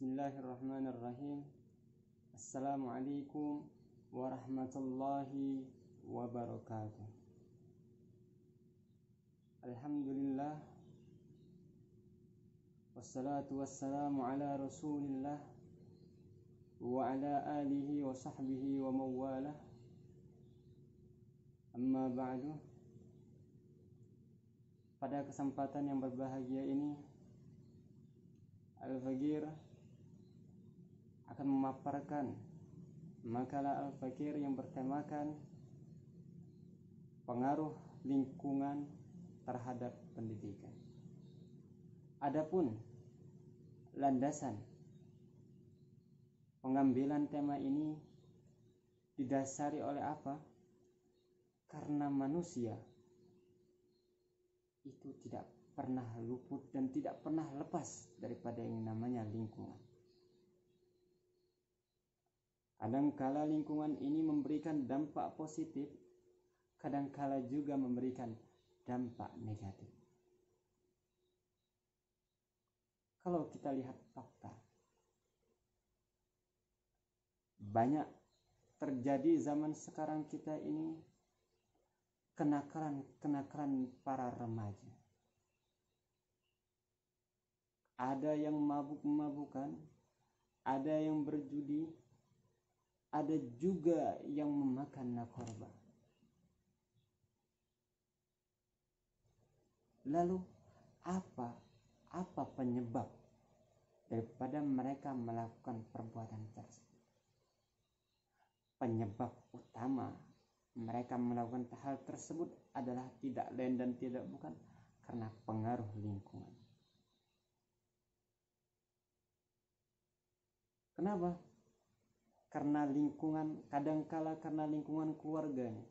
Bismillahirrahmanirrahim. Assalamualaikum warahmatullahi wabarakatuh. Alhamdulillah, wassalatu wassalamu ala rasulillah wa ala alihi wa sahbihi wa mawalah. Amma ba'du. Pada kesempatan yang berbahagia ini, Al-Fakir akan memaparkan makalah Al-Fakir yang bertemakan pengaruh lingkungan terhadap pendidikan. Adapun landasan pengambilan tema ini didasari oleh apa? Karena manusia itu tidak pernah luput dan tidak pernah lepas daripada yang namanya lingkungan. Kadangkala lingkungan ini memberikan dampak positif, kadangkala juga memberikan dampak negatif. Kalau kita lihat fakta, banyak terjadi zaman sekarang kita ini kenakalan para remaja. Ada yang mabuk-mabukan, ada yang berjudi, ada juga yang memakan narkoba. Lalu apa penyebab daripada mereka melakukan perbuatan tersebut? Penyebab utama mereka melakukan hal tersebut adalah tidak lain dan tidak bukan karena pengaruh lingkungan. Kenapa? Karena lingkungan, kadangkala karena lingkungan keluarganya,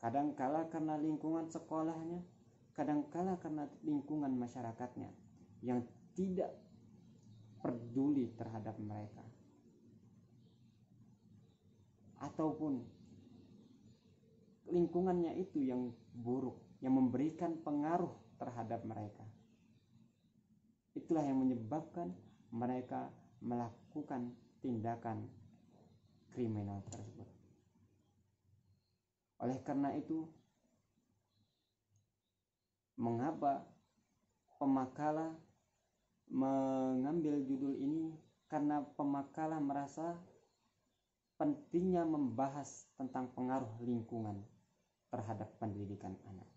kadangkala karena lingkungan sekolahnya, kadangkala karena lingkungan masyarakatnya yang tidak peduli terhadap mereka, ataupun lingkungannya itu yang buruk, yang memberikan pengaruh terhadap mereka. Itulah yang menyebabkan mereka melakukan tindakan kriminal tersebut. Oleh karena itu, mengapa pemakalah mengambil judul ini? Karena pemakalah merasa pentingnya membahas tentang pengaruh lingkungan terhadap pendidikan anak.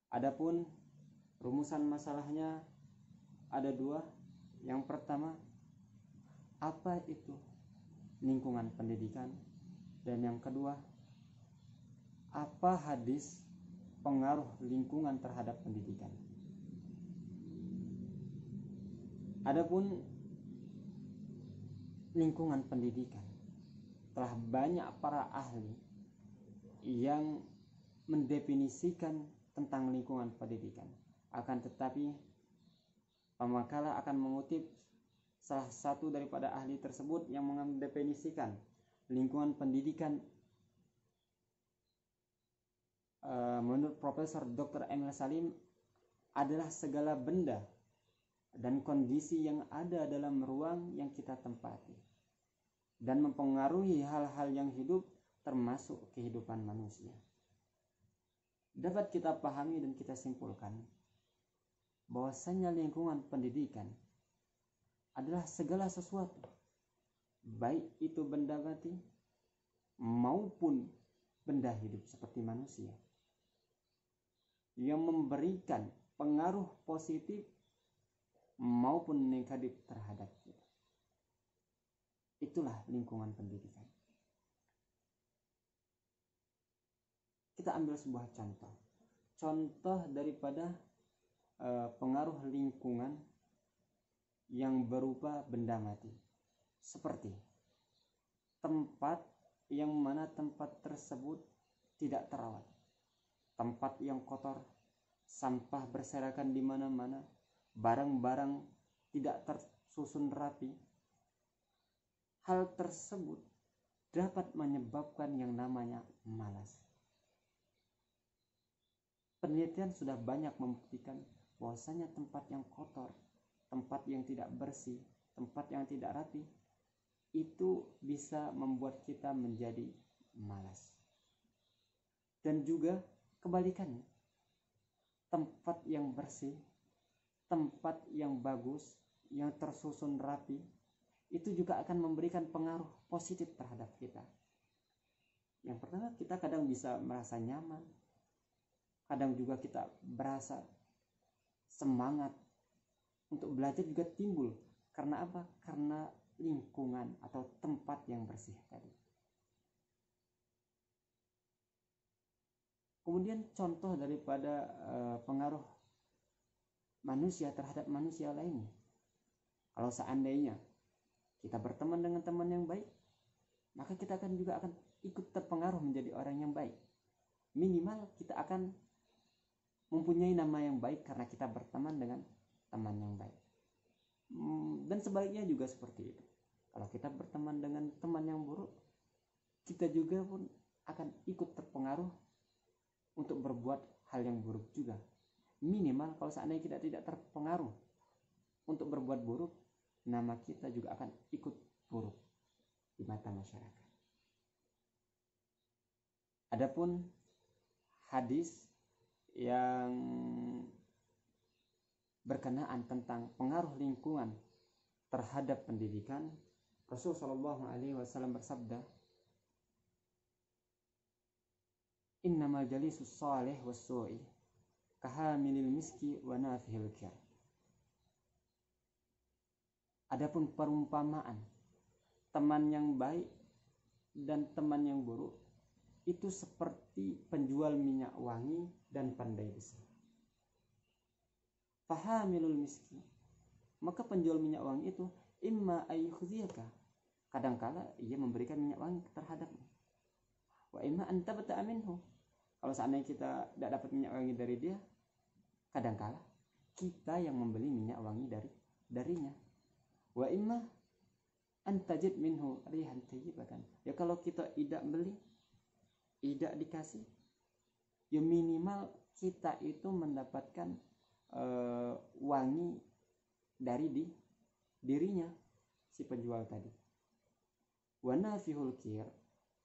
Adapun rumusan masalahnya ada dua. Yang pertama, apa itu lingkungan pendidikan? Dan yang kedua, apa hadis pengaruh lingkungan terhadap pendidikan? Adapun lingkungan pendidikan, telah banyak para ahli yang mendefinisikan tentang lingkungan pendidikan. Akan tetapi pemakalah akan mengutip salah satu daripada ahli tersebut yang mendefinisikan lingkungan pendidikan menurut Profesor Dr. Emil Salim adalah segala benda dan kondisi yang ada dalam ruang yang kita tempati dan mempengaruhi hal-hal yang hidup termasuk kehidupan manusia. Dapat kita pahami dan kita simpulkan bahwasanya lingkungan pendidikan adalah segala sesuatu, baik itu benda mati maupun benda hidup seperti manusia, yang memberikan pengaruh positif maupun negatif terhadap kita. Itulah lingkungan pendidikan. Kita ambil sebuah contoh daripada pengaruh lingkungan yang berupa benda mati, seperti tempat yang mana tempat tersebut tidak terawat, tempat yang kotor, sampah berserakan di mana-mana, barang-barang tidak tersusun rapi. Hal tersebut dapat menyebabkan yang namanya malas. Penelitian sudah banyak membuktikan bahwasanya tempat yang kotor, tempat yang tidak bersih, tempat yang tidak rapi, itu bisa membuat kita menjadi malas. Dan juga kebalikannya, tempat yang bersih, tempat yang bagus, yang tersusun rapi, itu juga akan memberikan pengaruh positif terhadap kita. Yang pertama, kita kadang bisa merasa nyaman, kadang juga kita berasa semangat untuk belajar juga timbul. Karena apa? Karena lingkungan atau tempat yang bersih tadi. Kemudian contoh daripada pengaruh manusia terhadap manusia lainnya. Kalau seandainya kita berteman dengan teman yang baik, maka kita juga akan ikut terpengaruh menjadi orang yang baik. Minimal kita akan mempunyai nama yang baik karena kita berteman dengan teman yang baik. Dan sebaliknya juga seperti itu. Kalau kita berteman dengan teman yang buruk, kita juga pun akan ikut terpengaruh untuk berbuat hal yang buruk juga. Minimal kalau seandainya kita tidak terpengaruh untuk berbuat buruk, nama kita juga akan ikut buruk di mata masyarakat. Adapun hadis yang berkenaan tentang pengaruh lingkungan terhadap pendidikan, Rasulullah SAW bersabda, innamal jalisus salih was-su'i kahamilil miski wa nafihil kir. Adapun perumpamaan teman yang baik dan teman yang buruk itu seperti penjual minyak wangi dan pandai besi. Fahamilul miski, maka penjual minyak wangi itu imma ayyukhziyaka, kadangkala ia memberikan minyak wangi terhadapmu. Wa imma antabta'a minhu, kalau seandainya kita tidak dapat minyak wangi dari dia, kadangkala kita yang membeli minyak wangi darinya. Wa imma antajid minhu rihan thayyibatan, ya kalau kita tidak beli, tidak dikasih, ya minimal kita itu mendapatkan wangi dari dirinya si penjual tadi. Wa nafihul kir,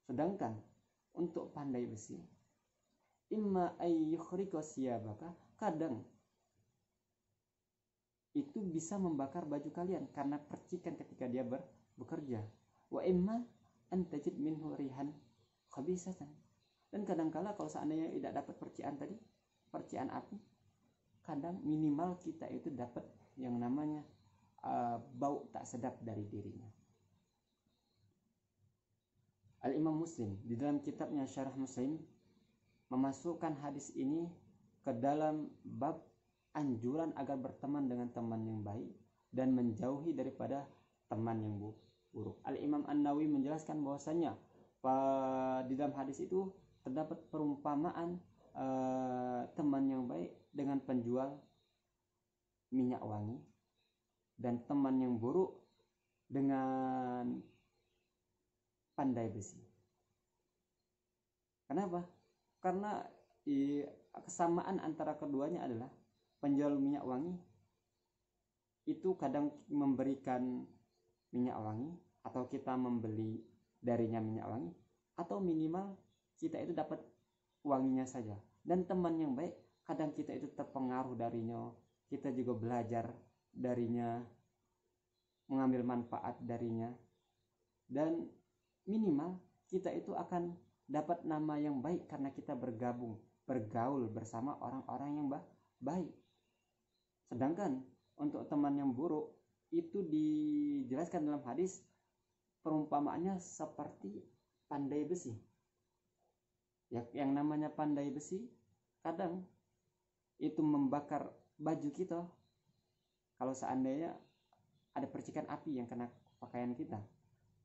sedangkan untuk pandai besi, imma ayyukhrika siyabaka, kadang itu bisa membakar baju kalian karena percikan ketika dia bekerja. Wa imma antajid minhu rihan khabisatan, dan kadangkala kalau seandainya tidak dapat percikan api, kadang minimal kita itu dapat yang namanya bau tak sedap dari dirinya. Al-Imam Muslim di dalam kitabnya Syarah Muslim memasukkan hadis ini ke dalam bab anjuran agar berteman dengan teman yang baik dan menjauhi daripada teman yang buruk. Al-Imam An-Nawawi menjelaskan bahwasanya di dalam hadis itu terdapat perumpamaan teman yang baik dengan penjual minyak wangi dan teman yang buruk dengan pandai besi. Kenapa? Karena kesamaan antara keduanya adalah penjual minyak wangi itu kadang memberikan minyak wangi atau kita membeli darinya minyak wangi, atau minimal kita itu dapat wanginya saja. Dan teman yang baik kadang kita itu terpengaruh darinya, kita juga belajar darinya, mengambil manfaat darinya, dan minimal kita itu akan dapat nama yang baik karena kita bergaul bersama orang-orang yang baik. Sedangkan untuk teman yang buruk itu dijelaskan dalam hadis perumpamaannya seperti pandai besi. Yang namanya pandai besi kadang itu membakar baju kita kalau seandainya ada percikan api yang kena pakaian kita.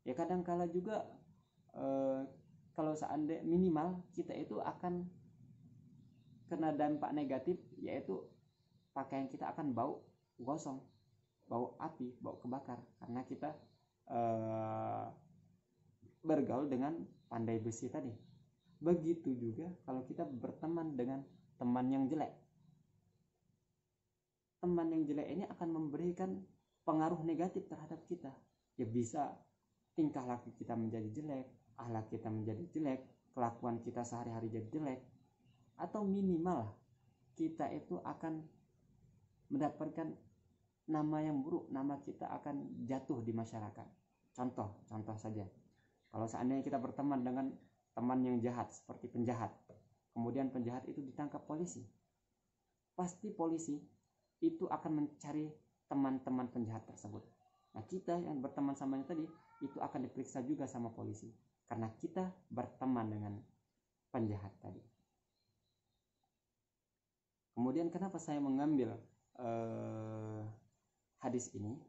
Ya kadang kala juga kalau seandainya minimal kita itu akan kena dampak negatif, yaitu pakaian kita akan bau gosong, bau api, bau kebakar karena kita bergaul dengan pandai besi tadi. Begitu juga kalau kita berteman dengan teman yang jelek. teman yang jelek ini akan memberikan pengaruh negatif terhadap kita. Ya bisa tingkah laku kita menjadi jelek, akhlak kita menjadi jelek, kelakuan kita sehari-hari jadi jelek, atau minimal kita itu akan mendapatkan nama yang buruk, nama kita akan jatuh di masyarakat. Contoh saja, kalau seandainya kita berteman dengan teman yang jahat seperti penjahat, kemudian penjahat itu ditangkap polisi, pasti polisi itu akan mencari teman-teman penjahat tersebut. Nah, kita yang berteman sama yang tadi itu akan diperiksa juga sama polisi karena kita berteman dengan penjahat tadi. Kemudian kenapa saya mengambil hadis ini,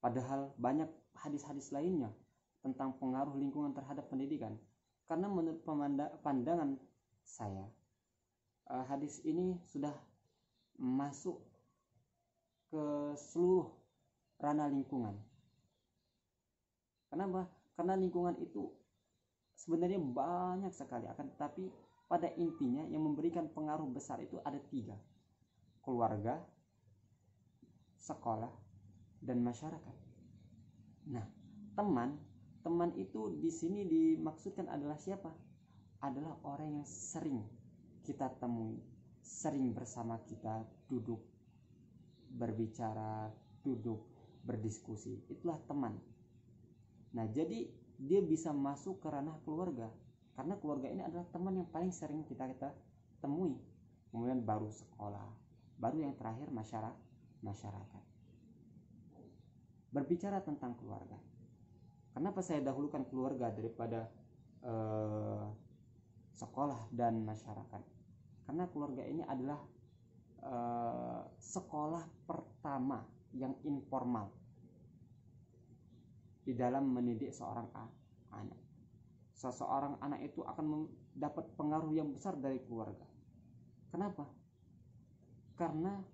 padahal banyak hadis-hadis lainnya tentang pengaruh lingkungan terhadap pendidikan? Karena menurut pandangan saya, hadis ini sudah masuk ke seluruh ranah lingkungan. Kenapa? Karena lingkungan itu sebenarnya banyak sekali, akan tetapi pada intinya yang memberikan pengaruh besar itu ada 3: keluarga, sekolah, dan masyarakat. Nah, teman itu di sini dimaksudkan adalah siapa? Adalah orang yang sering kita temui, sering bersama kita duduk berbicara, duduk berdiskusi. Itulah teman. Nah, jadi dia bisa masuk ke ranah keluarga karena keluarga ini adalah teman yang paling sering kita temui. Kemudian baru sekolah, baru yang terakhir masyarakat. Berbicara tentang keluarga, kenapa saya dahulukan keluarga daripada sekolah dan masyarakat? Karena keluarga ini adalah sekolah pertama yang informal di dalam mendidik seorang anak. Seseorang anak itu akan mendapat pengaruh yang besar dari keluarga. Kenapa? Karena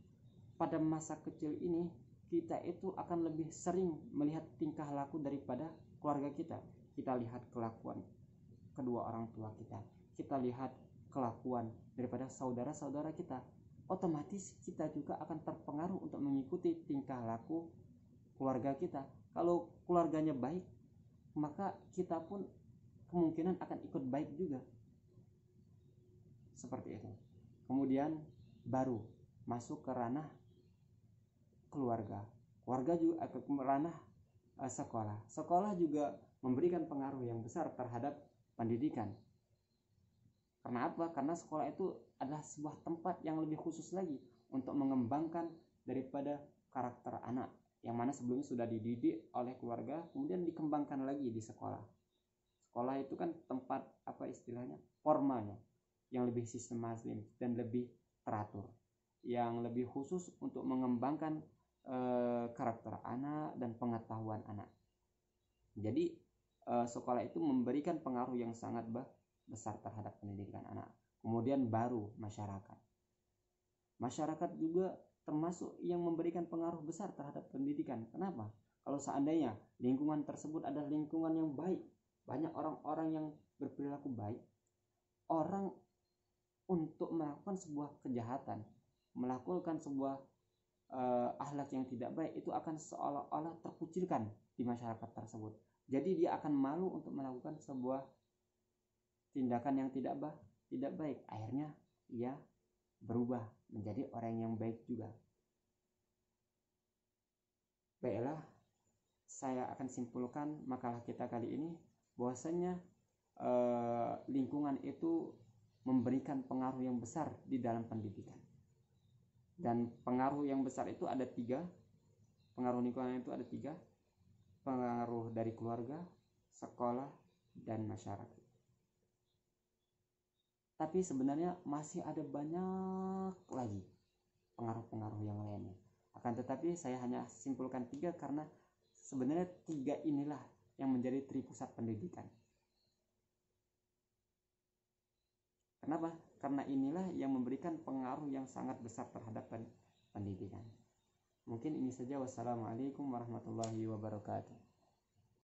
pada masa kecil ini kita itu akan lebih sering melihat tingkah laku daripada keluarga kita. Kita lihat kelakuan kedua orang tua kita, kita lihat kelakuan daripada saudara-saudara kita. Otomatis kita juga akan terpengaruh untuk mengikuti tingkah laku keluarga kita. Kalau keluarganya baik, maka kita pun kemungkinan akan ikut baik juga. Seperti itu. Kemudian baru masuk ke ranah keluarga juga ke ranah sekolah. Sekolah juga memberikan pengaruh yang besar terhadap pendidikan. Karena apa? Karena sekolah itu adalah sebuah tempat yang lebih khusus lagi untuk mengembangkan daripada karakter anak, yang mana sebelumnya sudah dididik oleh keluarga, kemudian dikembangkan lagi di sekolah. Sekolah itu kan tempat formalnya, yang lebih sistematis dan lebih teratur, yang lebih khusus untuk mengembangkan karakter anak dan pengetahuan anak. Jadi sekolah itu memberikan pengaruh yang sangat besar terhadap pendidikan anak. Kemudian baru masyarakat. Masyarakat juga termasuk yang memberikan pengaruh besar terhadap pendidikan. Kenapa? Kalau seandainya lingkungan tersebut adalah lingkungan yang baik, banyak orang-orang yang berperilaku baik, orang untuk melakukan sebuah kejahatan, melakukan sebuah akhlak yang tidak baik, itu akan seolah-olah terkucilkan di masyarakat tersebut. Jadi dia akan malu untuk melakukan sebuah tindakan yang tidak baik. Akhirnya ia berubah menjadi orang yang baik juga. Baiklah, saya akan simpulkan makalah kita kali ini bahwasanya lingkungan itu memberikan pengaruh yang besar di dalam pendidikan. Dan pengaruh yang besar itu ada 3. Pengaruh lingkungan itu ada 3. Pengaruh dari keluarga, sekolah, dan masyarakat. Tapi sebenarnya masih ada banyak lagi pengaruh-pengaruh yang lainnya. Akan tetapi saya hanya simpulkan 3 karena sebenarnya 3 inilah yang menjadi tripusat pendidikan. Kenapa? Karena inilah yang memberikan pengaruh yang sangat besar terhadap pendidikan. Mungkin ini saja. Wassalamualaikum warahmatullahi wabarakatuh.